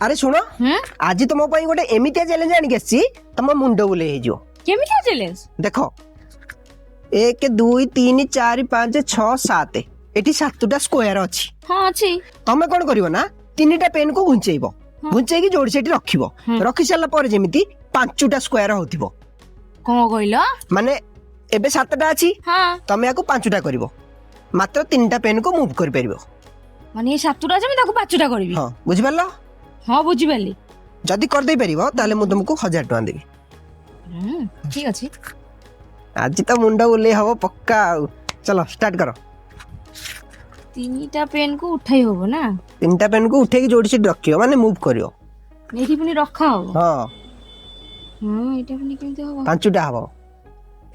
আরে শুনো আজ তো মো পাই গোটে এমিতিয়া চ্যালেঞ্জ আনিকি আসছি তম মুন্ড বুলেই ହେଇଯିବ। কেমিতিয়া চ্যালেঞ্জ? দেখ 1 2 3 4 5 6 7 এটি 7টা স্কোয়ার ଅଛି। ହଁ ଅଛି। ତମେ କଣ କରିବ ନା 3ଟା ପେନ୍ କୁ ଘୁଞ୍ଚେଇବ, ଘୁଞ୍ଚେଇକି ଯୋଡି ସେଠି ରଖିବ। ରଖି ସାରିଲା ପରେ ଯେମିତି 5ଟା ସ୍କୋୟାର ହଉଥିବ। କଣ କହିଲ? ମାନେ ଏବେ 7ଟା ଅଛି, ତମେ ୟାକୁ 5ଟା କରିବ, ମାତ୍ର 3ଟା ପେନ୍ କୁ ମୁଭ୍ କରିପାରିବ। ମାନେ ଏ 7ଟା ଅଛି ମୁଁ ତାକୁ 5ଟା କରିବି? ହଁ ବୁଝିପାରିଲ? ହଁ ବୁଝିପାରିଲି। ଯଦି କରିଦେଇ ପାରିବ ତାହେଲେ ମୁଁ ତୁମକୁ 1000 ଟଙ୍କା ଦେବି। ଠିକ ଅଛି। ଆଜି ତ ମୁଣ୍ଡ ବୁଲେଇ ହବ ପକ୍କା ଆଉ। ଚलो ଷ୍ଟାର୍ଟ କର। 3ଟା ପେନ୍ କୁ ଉଠାଇ ହବ ନା? 3ଟା ପେନ୍ କୁ ଉଠେଇକି ଯୋଡି ସେଠି ରଖିବ, ମାନେ ମୁଭ୍ କରିବ। ଏଇଠି ପୁଣି ରଖା ହବ? ହଁ ଏଇଟା ପୁଣି କେମିତି ହବ? 5ଟା ହବ।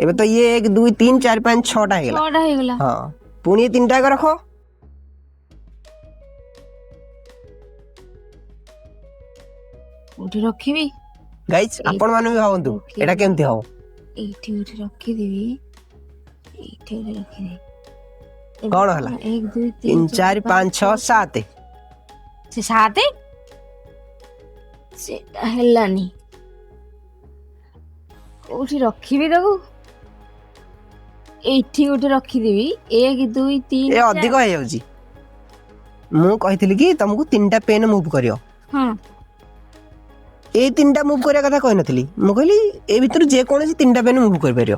ଏବେ ତ ଇଏ 1 2 3 4 5 6ଟା ହେଇଗଲା। 6ଟା ହେଇଗଲା। ହଁ ପୁଣି 3ଟା ରଖ। କୋଉଠି ରଖିବି? ଗାଇସ୍ ଆପଣ ମାନେ ବି ଭାବନ୍ତୁ ଏଟା କେମିତି ହବ। ଏଇଠି ଗୋଟେ ରଖିଦେବି, ଏଇଠି ଗୋଟେ ରଖିଦେବି। କଣ ହେଲା? 1 2 3 4 5 6 7। ସେ 7 ସେଟା ହେଲାନି। କୋଉଠି ରଖିବି ତାକୁ? ଏଇଠି ଗୋଟେ ରଖିଦେବି। 1 2 3 ଏ ଅଧିକ ହେଇଯାଉଛି। ମୁଁ କହିଥିଲି କି ତମକୁ 3ଟା ପେନ୍ ମୁଭ୍ କରିବ। ହଁ এই 3ଟା ମୁଭ୍ କରିବା କଥା କହିନଥିଲି। ମୁଁ କହିଲି ଏ ଭିତରୁ ଯେ କୌଣସି 3ଟା ପେନ୍ ମୁଭ୍ କରିପାରିବ।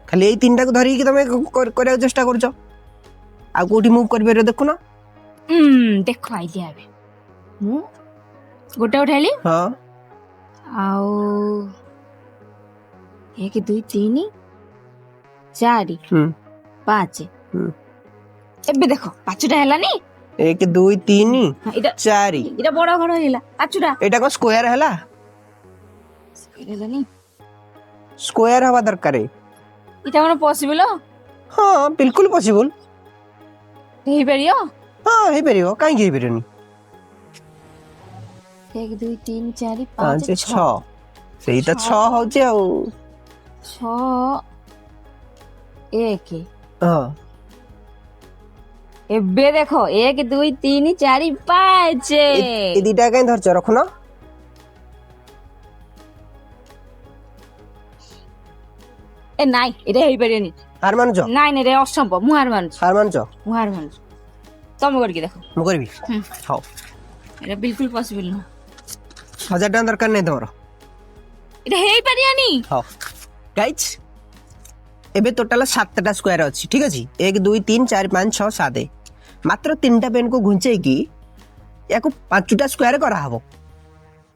ଖାଲି ଏଇ 3ଟାକୁ ଧରିକି ତମେ କରିବାକୁ ଚେଷ୍ଟା କରୁଛ, ଆଉ କୋଉଠି ମୁଭ୍ କରିପାରିବ ଦେଖୁନ। ଦେଖ ଆଇଡିଆ ଏବେ। ମୁଁ ଗୋଟେ ଉଠାଇଲି। ହଁ ଆଉ 1 2 3 4 5। ଏବେ ଦେଖ 5ଟା ହେଲାନି? 1 2 3 4। ଏଇଟା ବଡ ଘର ହେଇଗଲା 5ଟା। ଏଇଟା କଣ ସ୍କୋୟାର ହେଲା? ହେଲାନି। ସ୍କୋୟାର ହବା ଦରକାର। ଏଇଟା କଣ ପସିବଲ? ହଁ ବିଲକୁଲ ପସିବଲ। ହେଇପାରିବ? ହଁ ହେଇପାରିବ, କାହିଁକି ହେଇପାରିବନି। 1 2 3 4 5 5 6 ସେଇ ତ 6 ହଉଛି ଆଉ। 6 1। ହଁ ଏବେ ଦେଖ 1 2 3 4 5। ଏ ଦିଟା କାଇଁ ଧରିଛ? ରଖୁନ। ଏ ନାଇଁ ଏଟା ହେଇପାରିବନି। ହାର ମାନୁଛ? ନାଇଁ ନାଇଁ ରେ ଅସମ୍ଭବ। ମୁଁ ହାର ମାନୁଛି। ହାର ମାନୁଛ? ମୁଁ ହାର ମାନୁଛି। ତମେ କରିକି ଦେଖ। ମୁଁ କରିବି। ହଉ ଏଟା ବିଲକୁଲ ପସିବଲ ନୁହଁ। 1000 ଟଙ୍କା ଦରକାର ନାହିଁ ତମର। ଏଟା ହେଇପାରିବନି। ହଉ ଗାଇସ୍ ଏବେ ଟୋଟାଲ 7ଟା ସ୍କୋୟାର ଅଛି, ଠିକ ଅଛି। 1 2 3 4 5 6 7। ମାତ୍ର 3ଟା ପେନ୍ କୁ ଘୁଞ୍ଚେଇକି ୟାକୁ 5ଟା ସ୍କୋୟାର କରାହବ,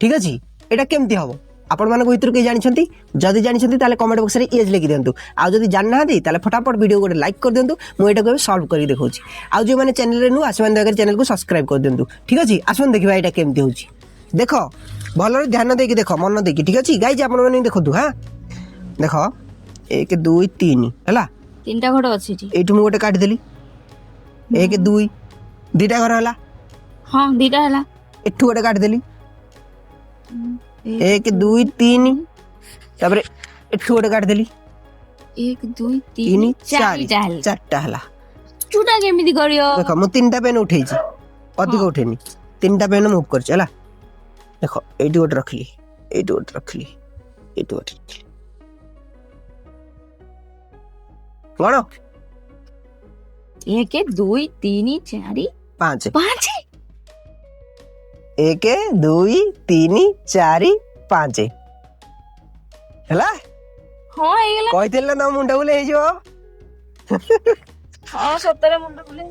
ଠିକ ଅଛି। এটা କେମିତି ହବ ଆପଣ ମାନଙ୍କ ଭିତରୁ କେହି ଜାଣିଛନ୍ତି? ଯଦି ଜାଣିଛନ୍ତି ତାହେଲେ କମେଣ୍ଟ ବକ୍ସରେ ୟେସ୍ ଲେଖି ଦିଅନ୍ତୁ। ଆଉ ଯଦି ଜାଣିନାହାନ୍ତି ତାହେଲେ ଫଟାଫଟ ଭିଡ଼ିଓ ଗୋଟେ ଲାଇକ୍ କରିଦିଅନ୍ତୁ। ମୁଁ ଏଟାକୁ ଏବେ ସଲ୍ଭ କରିକି ଦେଖାଉଛି। ଆଉ ଯେଉଁମାନେ ଚ୍ୟାନେଲରେ ନୂଆ ସେମାନେ ଦୟାକରି ଚ୍ୟାନେଲକୁ ସବସ୍କ୍ରାଇବ୍ କରିଦିଅନ୍ତୁ, ଠିକ ଅଛି। ଆସନ୍ତୁ ଦେଖିବା ଏଇଟା କେମିତି ହେଉଛି। ଦେଖ ଭଲରେ ଧ୍ୟାନ ଦେଇକି ଦେଖ, ମନ ଦେଇକି, ଠିକ ଅଛି। ଗାଇଜ ଆପଣମାନେ ଦେଖନ୍ତୁ। ହଁ ଦେଖ 1 2 3 ହେଲା। 3ଟା ଘର ଅଛି ଏଠି। ଏଇଠୁ ମୁଁ ଗୋଟେ କାଟିଦେଲି। 1 2 2ଟା ଘର ହେଲା। ହଁ 2ଟା ହେଲା। ଏଠୁ ଗୋଟେ କାଟିଦେଲି। 1 2 3 ତାପରେ ଏଠୁ ଗୋଟେ କାଟିଦେଲି। 1 2 3 4ଟା ହେଲା। ଚୁଟା କେମିତି କରିବ? ଦେଖ ମୁଁ 3ଟା ପେନ୍ ଉଠେଇଛି, ଅଧିକ ଉଠେଇନି। 3ଟା ପେନ୍ ମୁଭ୍ କରିଛି ହେଲା। ଦେଖ ଏଇଠି ଗୋଟେ ରଖିଲି, ଏଇଠି ଗୋଟେ ରଖିଲି, ଏଇଠି ଗୋଟେ ରଖିଲି। କଣ 1 2 3 4 5 5। 1 2 3 4 5 ହେଲା। ହଁ ହେଇଗଲା। କହିଥିଲି ନା ତମ ମୁଣ୍ଡ ବୁଲେଇ ହେଇଯିବ। ହଁ ସତରେ ମୁଣ୍ଡ ବୁଲେଇ